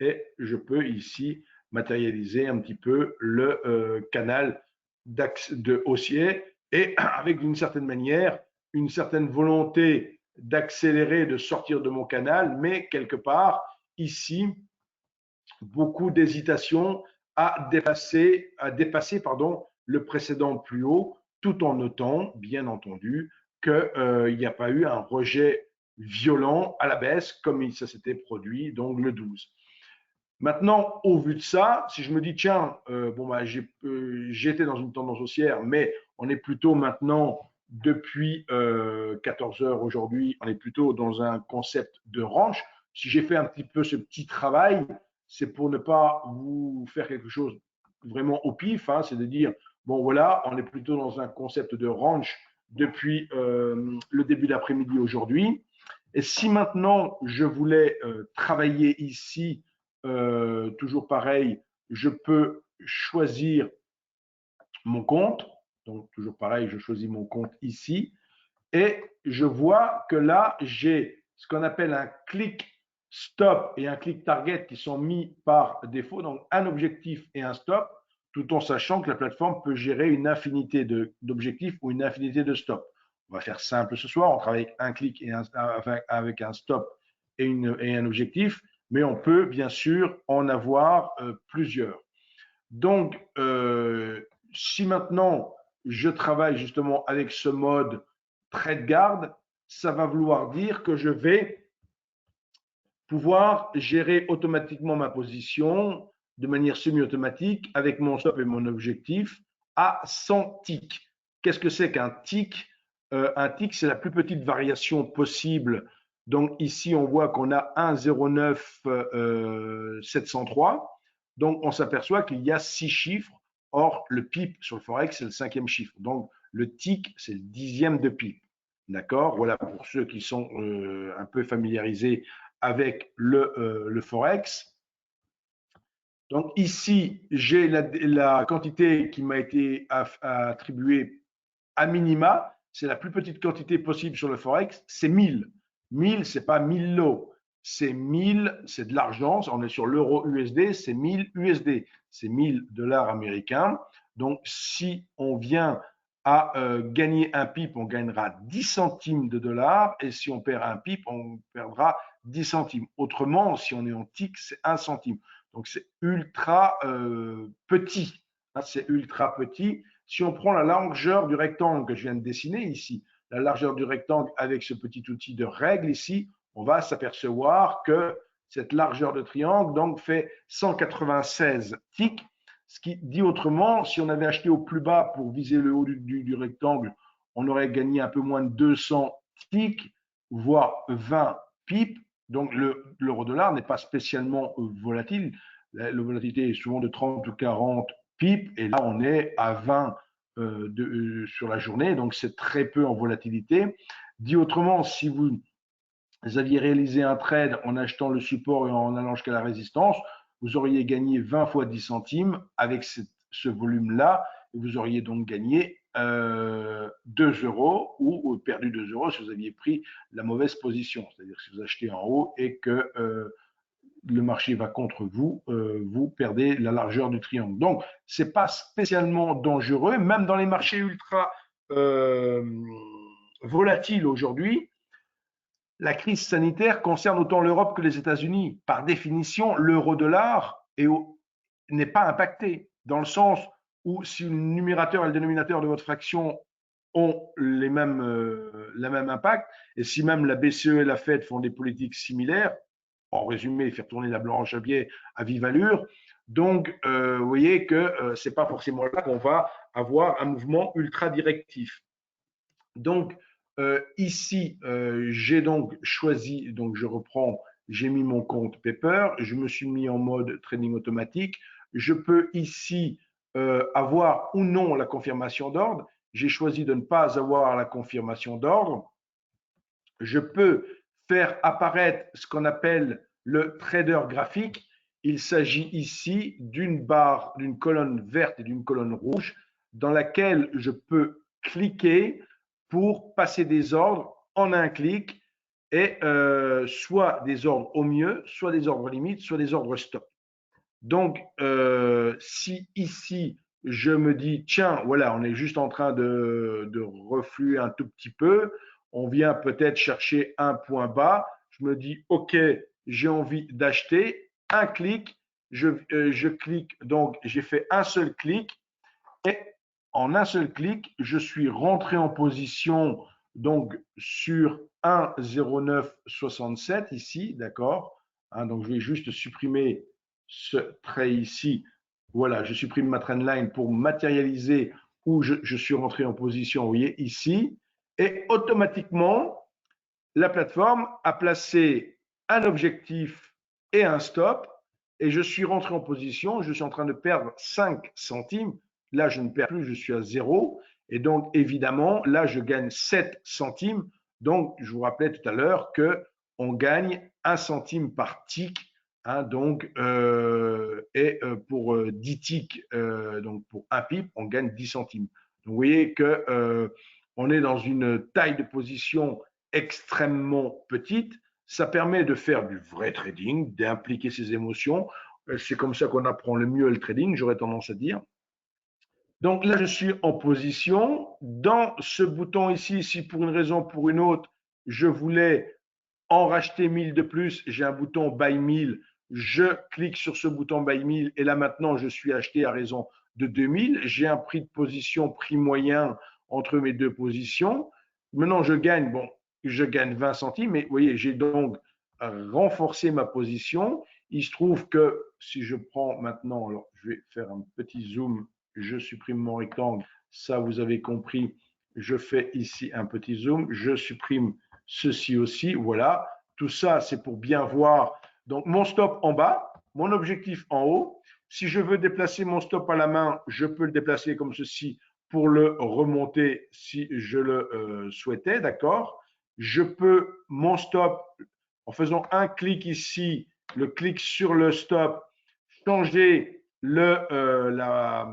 et je peux ici matérialiser un petit peu le canal de haussier et avec d'une certaine manière, une certaine volonté d'accélérer, de sortir de mon canal, mais quelque part, ici, beaucoup d'hésitation à dépasser le précédent plus haut, tout en notant, bien entendu, qu'il n'y a pas eu un rejet violent à la baisse comme ça s'était produit donc le 12. Maintenant, au vu de ça, si je me dis, tiens, j'étais dans une tendance haussière, mais on est plutôt maintenant, depuis 14 heures aujourd'hui, on est plutôt dans un concept de range. Si j'ai fait un petit peu ce petit travail, c'est pour ne pas vous faire quelque chose vraiment au pif, c'est de dire, bon voilà, on est plutôt dans un concept de range depuis le début d'après-midi aujourd'hui. Et si maintenant je voulais travailler ici, toujours pareil, je peux choisir mon compte. Donc, toujours pareil, je choisis mon compte ici. Et je vois que là, j'ai ce qu'on appelle un clic stop et un clic target qui sont mis par défaut. Donc, un objectif et un stop, tout en sachant que la plateforme peut gérer une infinité d'objectifs ou une infinité de stops. On va faire simple ce soir. On travaille avec un clic et avec un stop et un objectif, mais on peut bien sûr en avoir plusieurs. Donc, si maintenant je travaille justement avec ce mode trade guard, ça va vouloir dire que je vais pouvoir gérer automatiquement ma position de manière semi-automatique avec mon stop et mon objectif à 100 ticks. qu'est-ce que c'est qu'un tick? Un tick, c'est la plus petite variation possible. Donc ici, on voit qu'on a 1,09 703. Donc on s'aperçoit qu'il y a 6 chiffres. Or, le pip sur le Forex, c'est le 5e chiffre. Donc le tick, c'est le 10e de pip. D'accord? Voilà pour ceux qui sont un peu familiarisés avec le Forex. Donc ici, j'ai la quantité qui m'a été attribuée à minima. C'est la plus petite quantité possible sur le Forex, c'est 1000. 1000, c'est pas 1000 lots. C'est 1000, c'est de l'argent. On est sur l'euro USD, c'est 1000 USD. C'est 1000 dollars américains. Donc si on vient à gagner un pip, on gagnera 10 centimes de dollars. Et si on perd un pip, on perdra 10 centimes. Autrement, si on est en tick, c'est 1 centime. Donc c'est ultra petit. C'est ultra petit. Si on prend la largeur du rectangle que je viens de dessiner ici, la largeur du rectangle avec ce petit outil de règle ici, on va s'apercevoir que cette largeur de triangle donc fait 196 ticks. Ce qui dit autrement, si on avait acheté au plus bas pour viser le haut du rectangle, on aurait gagné un peu moins de 200 ticks, voire 20 pips. Donc l'euro-dollar n'est pas spécialement volatile. La volatilité est souvent de 30 ou 40 pips, et là on est à 20 sur la journée, donc c'est très peu en volatilité. Dit autrement, si vous aviez réalisé un trade en achetant le support et en allant jusqu'à la résistance, vous auriez gagné 20 fois 10 centimes avec ce volume-là, et vous auriez donc gagné 2 euros ou perdu 2 euros si vous aviez pris la mauvaise position, c'est-à-dire si vous achetez en haut et que le marché va contre vous, vous perdez la largeur du triangle. Donc, ce n'est pas spécialement dangereux, même dans les marchés ultra volatiles aujourd'hui. La crise sanitaire concerne autant l'Europe que les États-Unis. Par définition, l'euro-dollar n'est pas impacté, dans le sens où si le numérateur et le dénominateur de votre fraction ont la même impact, et si même la BCE et la Fed font des politiques similaires, en résumé, faire tourner la blanche à biais à vive allure, donc vous voyez que ce n'est pas forcément là qu'on va avoir un mouvement ultra directif. Donc, ici, j'ai donc choisi, donc je reprends, j'ai mis mon compte Paper, je me suis mis en mode trading automatique. Je peux ici avoir ou non la confirmation d'ordre. J'ai choisi de ne pas avoir la confirmation d'ordre. Je peux faire apparaître ce qu'on appelle le trader graphique. Il s'agit ici d'une barre, d'une colonne verte et d'une colonne rouge dans laquelle je peux cliquer pour passer des ordres en un clic, et soit des ordres au mieux, soit des ordres limites, soit des ordres stop. Donc, si ici, je me dis, tiens, voilà, on est juste en train de refluer un tout petit peu, on vient peut-être chercher un point bas, je me dis, OK, j'ai envie d'acheter, un clic, je clique, donc j'ai fait un seul clic, et en un seul clic, je suis rentré en position donc sur 1,0967 ici, d'accord, hein, donc je vais juste supprimer ce trait ici. Voilà, je supprime ma trendline pour matérialiser où je suis rentré en position, vous voyez, ici. Et automatiquement, la plateforme a placé un objectif et un stop, et je suis rentré en position, je suis en train de perdre 5 centimes. Là, je ne perds plus, je suis à 0. Et donc, évidemment, là, je gagne 7 centimes. Donc, je vous rappelais tout à l'heure qu'on gagne 1 centime par tick. Hein, donc, et pour 10 ticks, donc pour un pip, on gagne 10 centimes. Donc, vous voyez que on est dans une taille de position extrêmement petite. Ça permet de faire du vrai trading, d'impliquer ses émotions. C'est comme ça qu'on apprend le mieux le trading, j'aurais tendance à dire. Donc là, je suis en position. Dans ce bouton ici, si pour une raison ou pour une autre, je voulais en racheter 1000 de plus, j'ai un bouton Buy 1000. Je clique sur ce bouton Buy 1000 et là maintenant, je suis acheté à raison de 2000. J'ai un prix de position, prix moyen entre mes deux positions. Maintenant, je gagne 20 centimes, mais vous voyez, j'ai donc renforcé ma position. Il se trouve que si je prends maintenant, alors je vais faire un petit zoom, je supprime mon rectangle. Ça, vous avez compris. Je fais ici un petit zoom. Je supprime ceci aussi. Voilà. Tout ça, c'est pour bien voir. Donc, mon stop en bas, mon objectif en haut. Si je veux déplacer mon stop à la main, je peux le déplacer comme ceci pour le remonter si je le souhaitais. D'accord? Je peux, mon stop, en faisant un clic ici, le clic sur le stop, changer la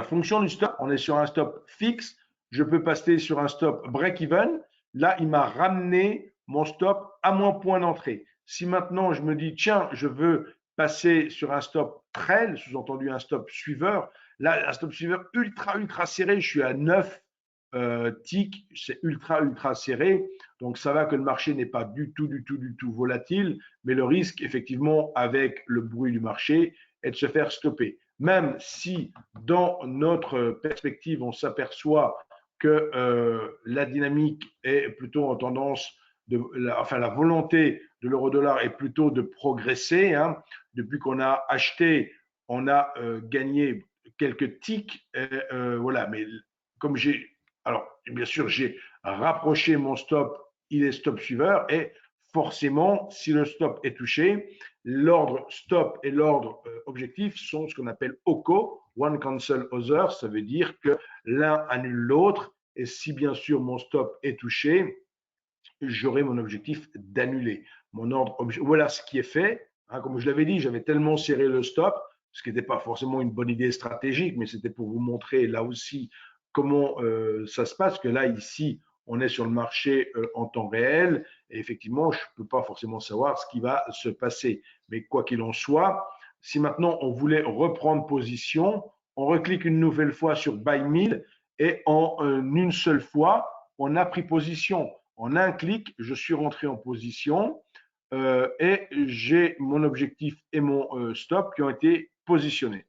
fonction du stop. On est sur un stop fixe. Je peux passer sur un stop break-even. Là, il m'a ramené mon stop à mon point d'entrée. Si maintenant je me dis, tiens, je veux passer sur un stop trail, sous-entendu un stop suiveur, là, un stop suiveur ultra serré, je suis à 9 ticks, c'est ultra serré. Donc, ça va que le marché n'est pas du tout volatile, mais le risque, effectivement, avec le bruit du marché, est de se faire stopper. Même si, dans notre perspective, on s'aperçoit que la dynamique est plutôt en tendance, la volonté de l'euro-dollar est plutôt de progresser. Hein. Depuis qu'on a acheté, on a gagné quelques ticks. Voilà, mais comme alors bien sûr, j'ai rapproché mon stop, il est stop suiveur, et forcément, si le stop est touché, l'ordre stop et l'ordre objectif sont ce qu'on appelle OCO, One Cancel Other, ça veut dire que l'un annule l'autre, et si bien sûr mon stop est touché, j'aurai mon objectif d'annuler. Voilà ce qui est fait. Hein, comme je l'avais dit, j'avais tellement serré le stop, ce qui n'était pas forcément une bonne idée stratégique, mais c'était pour vous montrer là aussi comment ça se passe, que là, ici, on est sur le marché en temps réel, et effectivement, je ne peux pas forcément savoir ce qui va se passer. Mais quoi qu'il en soit, si maintenant on voulait reprendre position, on reclique une nouvelle fois sur Buy 1000, et en une seule fois, on a pris position. En un clic, je suis rentré en position et j'ai mon objectif et mon stop qui ont été positionnés.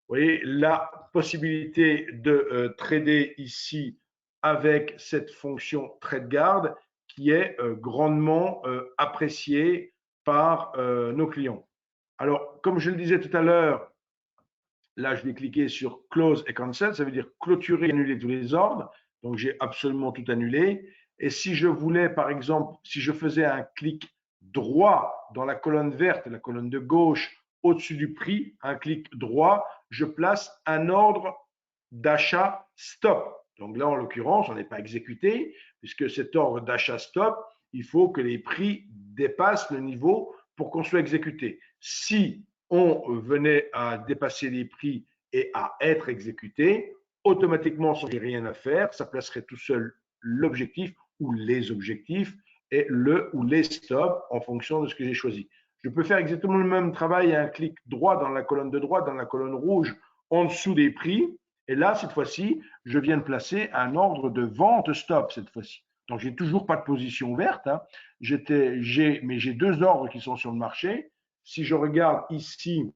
Vous voyez la possibilité de trader ici avec cette fonction trade guard qui est grandement appréciée par nos clients. Alors, comme je le disais tout à l'heure, là, je vais cliquer sur Close et Cancel, ça veut dire clôturer et annuler tous les ordres. Donc, j'ai absolument tout annulé. Et si je voulais, par exemple, si je faisais un clic droit dans la colonne verte, la colonne de gauche, au-dessus du prix, un clic droit, je place un ordre d'achat stop. Donc là, en l'occurrence, on n'est pas exécuté, puisque cet ordre d'achat stop, il faut que les prix dépassent le niveau pour qu'on soit exécuté. Si on venait à dépasser les prix et à être exécuté, automatiquement, sans rien à faire, ça placerait tout seul l'objectif ou les objectifs et le ou les stops en fonction de ce que j'ai choisi. Je peux faire exactement le même travail à un clic droit dans la colonne de droite, dans la colonne rouge, en dessous des prix. Et là, cette fois-ci, je viens de placer un ordre de vente stop cette fois-ci. Donc, j'ai toujours pas de position ouverte. Hein. Mais j'ai deux ordres qui sont sur le marché. Si je regarde ici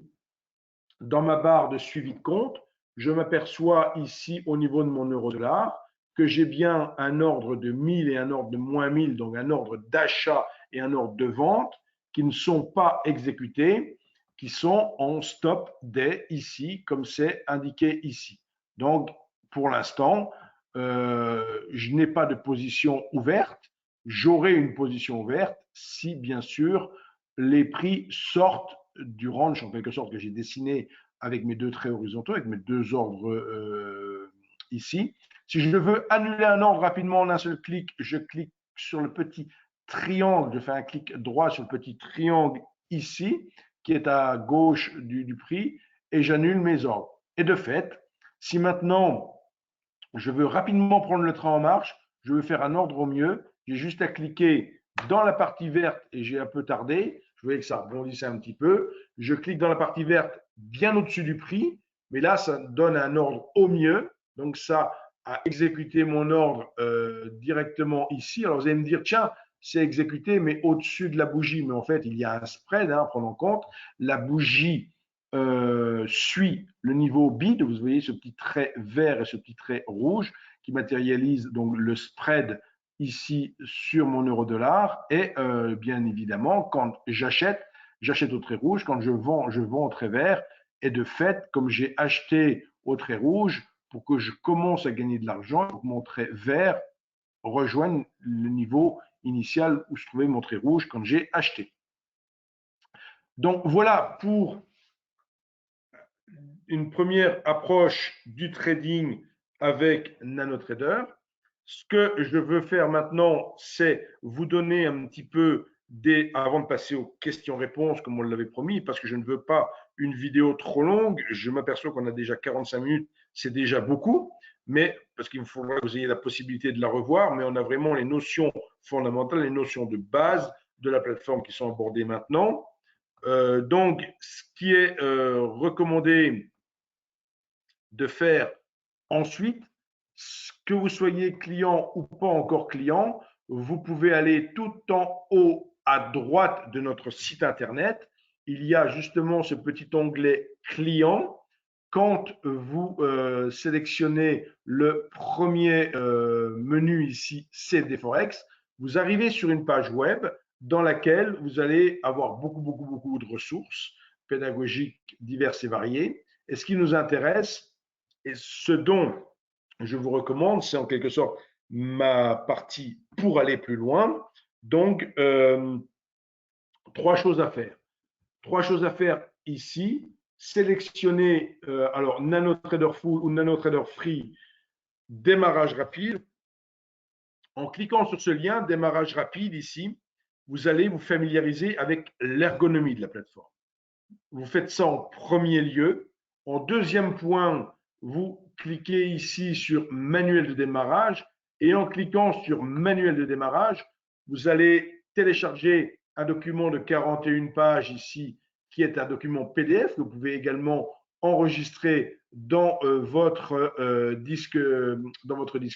dans ma barre de suivi de compte, je m'aperçois ici au niveau de mon euro-dollar que j'ai bien un ordre de 1000 et un ordre de moins 1000, donc un ordre d'achat et un ordre de vente qui ne sont pas exécutés, qui sont en stop day ici, comme c'est indiqué ici. Donc, pour l'instant, je n'ai pas de position ouverte. J'aurai une position ouverte si, bien sûr, les prix sortent du range, en quelque sorte, que j'ai dessiné avec mes deux traits horizontaux, avec mes deux ordres ici. Si je veux annuler un ordre rapidement en un seul clic, je clique sur le petit triangle, je fais un clic droit sur le petit triangle ici, qui est à gauche du prix, et j'annule mes ordres. Et de fait, si maintenant je veux rapidement prendre le train en marche, je veux faire un ordre au mieux, j'ai juste à cliquer dans la partie verte et j'ai un peu tardé, je voyais que ça rebondissait un petit peu, je clique dans la partie verte bien au-dessus du prix, mais là ça donne un ordre au mieux, donc ça a exécuté mon ordre directement ici. Alors vous allez me dire, tiens, c'est exécuté mais au-dessus de la bougie, mais en fait il y a un spread à prendre en compte, la bougie suit le niveau bid, vous voyez ce petit trait vert et ce petit trait rouge qui matérialise donc le spread ici sur mon euro-dollar et bien évidemment quand j'achète au trait rouge, quand je vends au trait vert et de fait comme j'ai acheté au trait rouge, pour que je commence à gagner de l'argent, pour montrer vert rejoigne le niveau initial où se trouvait mon trait rouge quand j'ai acheté. Donc voilà pour une première approche du trading avec NanoTrader. Ce que je veux faire maintenant, c'est vous donner un petit peu avant de passer aux questions-réponses, comme on l'avait promis, parce que je ne veux pas une vidéo trop longue. Je m'aperçois qu'on a déjà 45 minutes, c'est déjà beaucoup, mais parce qu'il faudra que vous ayez la possibilité de la revoir, mais on a vraiment les notions fondamentales, les notions de base de la plateforme qui sont abordées maintenant. Donc, ce qui est recommandé de faire ensuite, que vous soyez client ou pas encore client, vous pouvez aller tout en haut à droite de notre site internet. Il y a justement ce petit onglet client. Quand vous sélectionnez le premier menu ici, CFD Forex, vous arrivez sur une page web dans laquelle vous allez avoir beaucoup de ressources pédagogiques diverses et variées. Et ce qui nous intéresse, et ce dont je vous recommande, c'est en quelque sorte ma partie pour aller plus loin. Donc, trois choses à faire. Trois choses à faire ici. Sélectionner alors NanoTrader Full ou NanoTrader Free, démarrage rapide. En cliquant sur ce lien, démarrage rapide ici, vous allez vous familiariser avec l'ergonomie de la plateforme. Vous faites ça en premier lieu. En deuxième point, vous cliquez ici sur manuel de démarrage et en cliquant sur manuel de démarrage, vous allez télécharger un document de 41 pages ici qui est un document PDF que vous pouvez également enregistrer dans votre disque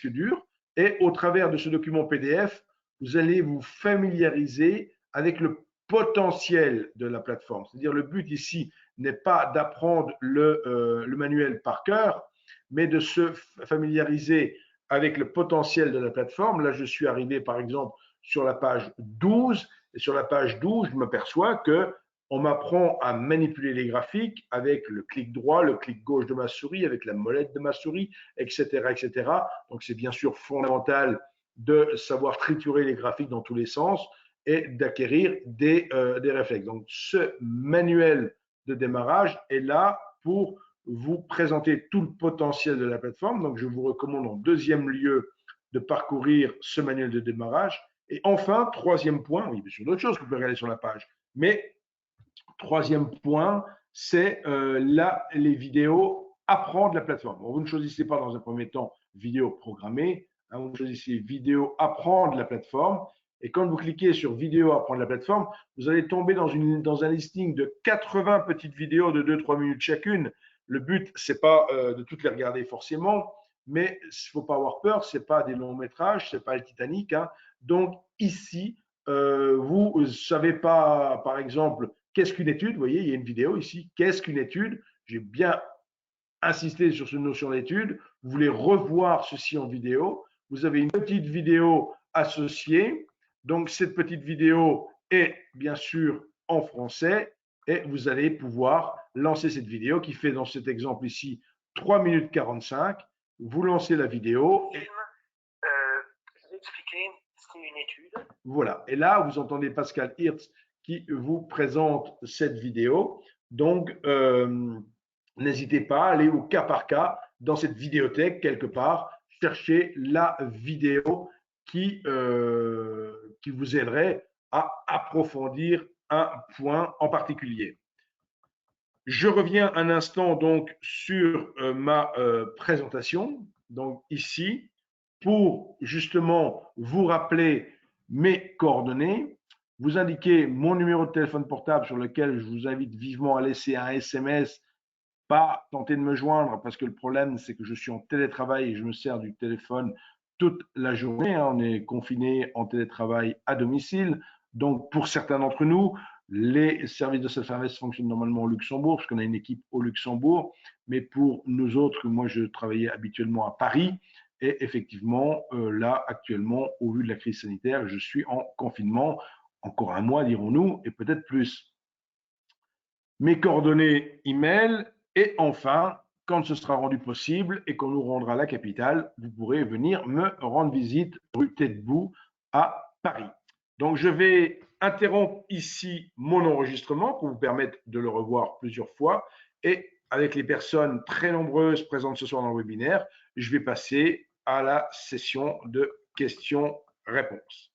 dur. Et au travers de ce document PDF, vous allez vous familiariser avec le potentiel de la plateforme. C'est-à-dire le but ici n'est pas d'apprendre le manuel par cœur, mais de se familiariser avec le potentiel de la plateforme. Là, je suis arrivé par exemple sur la page 12, et sur la page 12, je m'aperçois que on m'apprend à manipuler les graphiques avec le clic droit, le clic gauche de ma souris, avec la molette de ma souris, etc., etc. Donc, c'est bien sûr fondamental de savoir triturer les graphiques dans tous les sens et d'acquérir des réflexes. Donc, ce manuel de démarrage est là pour vous présenter tout le potentiel de la plateforme. Donc, je vous recommande en deuxième lieu de parcourir ce manuel de démarrage. Et enfin, troisième point, oui, bien sûr d'autres choses que vous pouvez regarder sur la page, mais troisième point, c'est les vidéos apprendre la plateforme. Bon, vous ne choisissez pas dans un premier temps vidéo programmée, hein, vous choisissez vidéo apprendre la plateforme. Et quand vous cliquez sur vidéo apprendre la plateforme, vous allez tomber dans un listing de 80 petites vidéos de 2-3 minutes chacune. Le but, ce n'est pas de toutes les regarder forcément, mais il ne faut pas avoir peur, ce n'est pas des longs métrages, ce n'est pas le Titanic. Hein. Donc ici, vous ne savez pas, par exemple, qu'est-ce qu'une étude. Vous voyez, il y a une vidéo ici. Qu'est-ce qu'une étude? J'ai bien insisté sur cette notion d'étude. Vous voulez revoir ceci en vidéo. Vous avez une petite vidéo associée. Donc, cette petite vidéo est bien sûr en français et vous allez pouvoir lancer cette vidéo qui fait dans cet exemple ici 3 minutes 45. Vous lancez la vidéo. Et je vais expliquer ce qu'est une étude. Voilà. Et là, vous entendez Pascal Hirtz qui vous présente cette vidéo. Donc, n'hésitez pas à aller au cas par cas dans cette vidéothèque quelque part, chercher la vidéo qui vous aiderait à approfondir un point en particulier. Je reviens un instant donc sur ma présentation. Donc ici, pour justement vous rappeler mes coordonnées, vous indiquez mon numéro de téléphone portable sur lequel je vous invite vivement à laisser un SMS, pas tenter de me joindre parce que le problème c'est que je suis en télétravail et je me sers du téléphone toute la journée. On est confiné en télétravail à domicile. Donc pour certains d'entre nous, les services de self-service fonctionnent normalement au Luxembourg parce qu'on a une équipe au Luxembourg. Mais pour nous autres, moi je travaillais habituellement à Paris. Et effectivement, là, actuellement, au vu de la crise sanitaire, je suis en confinement, encore un mois, dirons-nous, et peut-être plus. Mes coordonnées email, et enfin, quand ce sera rendu possible et qu'on nous rendra la capitale, vous pourrez venir me rendre visite rue Taitbout à Paris. Donc, je vais interrompre ici mon enregistrement pour vous permettre de le revoir plusieurs fois. Et avec les personnes très nombreuses présentes ce soir dans le webinaire, je vais passer à la session de questions-réponses.